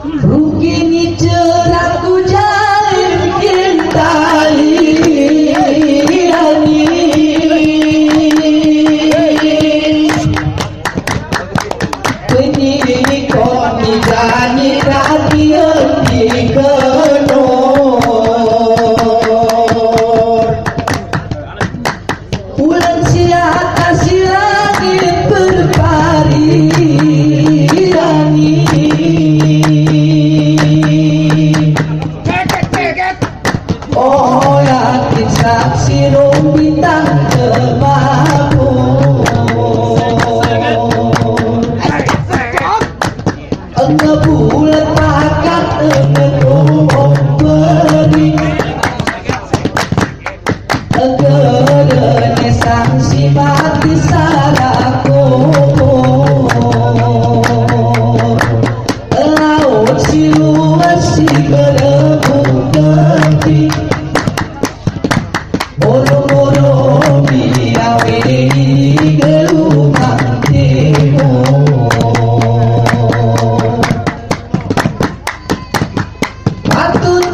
Rukini ceraku jalin kentali koni jani radio di kenor bulan siata silagi berpari oh yakin saksi bintang kemaku bulan pakat enggak beri enggak sanksi mati salahku laut siluan si berebut ganti boro-boro biawe di gelumang timur Aduh,